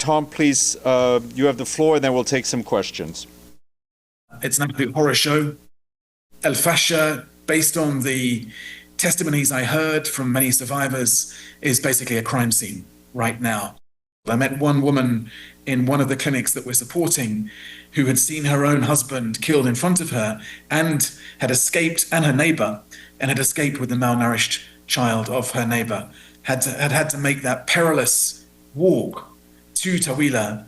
Tom, please, you have the floor, and then we'll take some questions. It's an absolute horror show. Al-Fasher, based on the testimonies I heard from many survivors, is basically a crime scene right now. I met one woman in one of the clinics that we're supporting who had seen her own husband killed in front of her and had escaped, and her neighbor, and had escaped with the malnourished child of her neighbor, had to make that perilous walk to Tawila,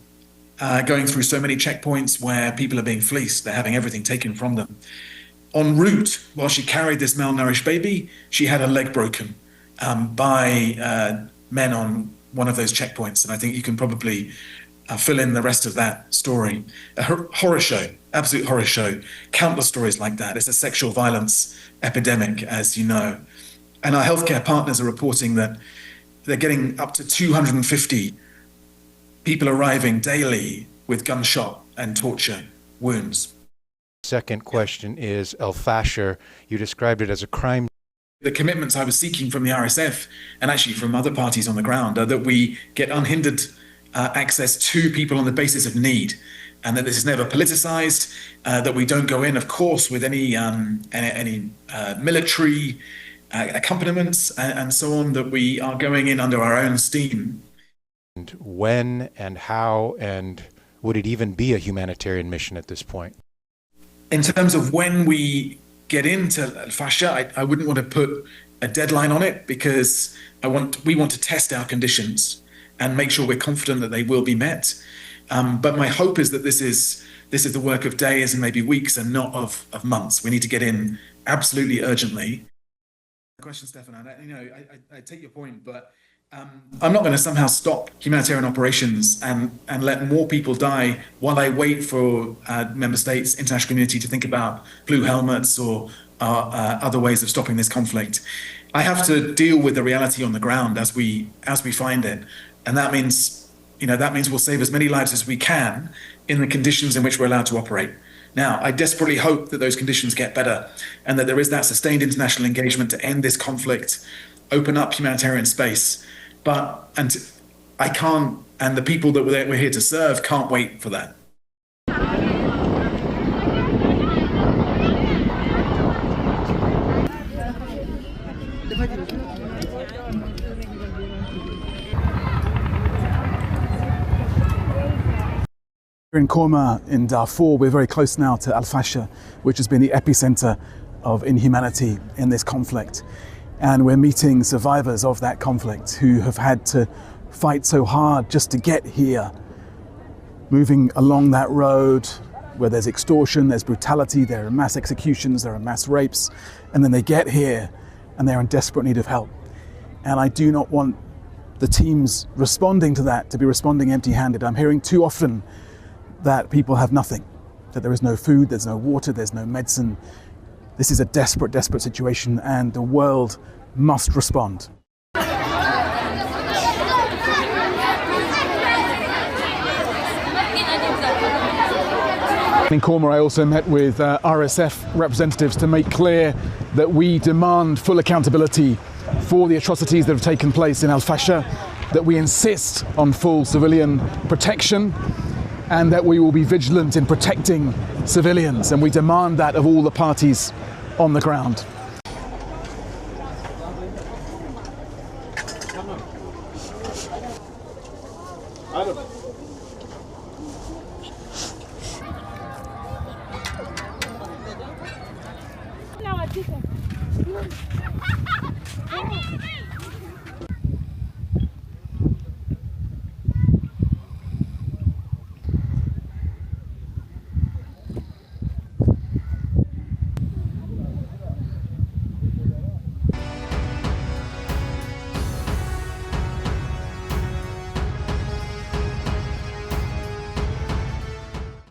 going through so many checkpoints where people are being fleeced, they're having everything taken from them. En route, while she carried this malnourished baby, she had her leg broken by men on one of those checkpoints. And I think you can probably fill in the rest of that story. A horror show, absolute horror show. Countless stories like that. It's a sexual violence epidemic, as you know. And our healthcare partners are reporting that they're getting up to 250 people arriving daily with gunshot and torture wounds. Second question is Al-Fasher. You described it as a crime. The commitments I was seeking from the RSF and actually from other parties on the ground are that we get unhindered access to people on the basis of need, and that this is never politicized, that we don't go in, of course, with any military accompaniments and so on, that we are going in under our own steam. And when and how, and would it even be a humanitarian mission at this point? In terms of when we get into Al-Fasher, I wouldn't want to put a deadline on it, because we want to test our conditions and make sure we're confident that they will be met. But my hope is that this is the work of days and maybe weeks and not of months. We need to get in absolutely urgently. Question, Stefan, I take your point, but I'm not going to somehow stop humanitarian operations and let more people die while I wait for member states, international community to think about blue helmets or other ways of stopping this conflict. I have to deal with the reality on the ground as we find it, and that means we'll save as many lives as we can in the conditions in which we're allowed to operate. Now, I desperately hope that those conditions get better and that there is that sustained international engagement to end this conflict, open up humanitarian space. And I can't, and the people that we're here to serve can't wait for that. We're in Korma in Darfur. We're very close now to Al-Fasher, which has been the epicenter of inhumanity in this conflict. And we're meeting survivors of that conflict who have had to fight so hard just to get here. Moving along that road where there's extortion, there's brutality, there are mass executions, there are mass rapes, and then they get here and they're in desperate need of help. And I do not want the teams responding to that to be responding empty-handed. I'm hearing too often that people have nothing, that there is no food, there's no water, there's no medicine. This is a desperate, desperate situation, and the world must respond. In Korma, I also met with RSF representatives to make clear that we demand full accountability for the atrocities that have taken place in Al-Fasher, that we insist on full civilian protection, and that we will be vigilant in protecting civilians, and we demand that of all the parties on the ground.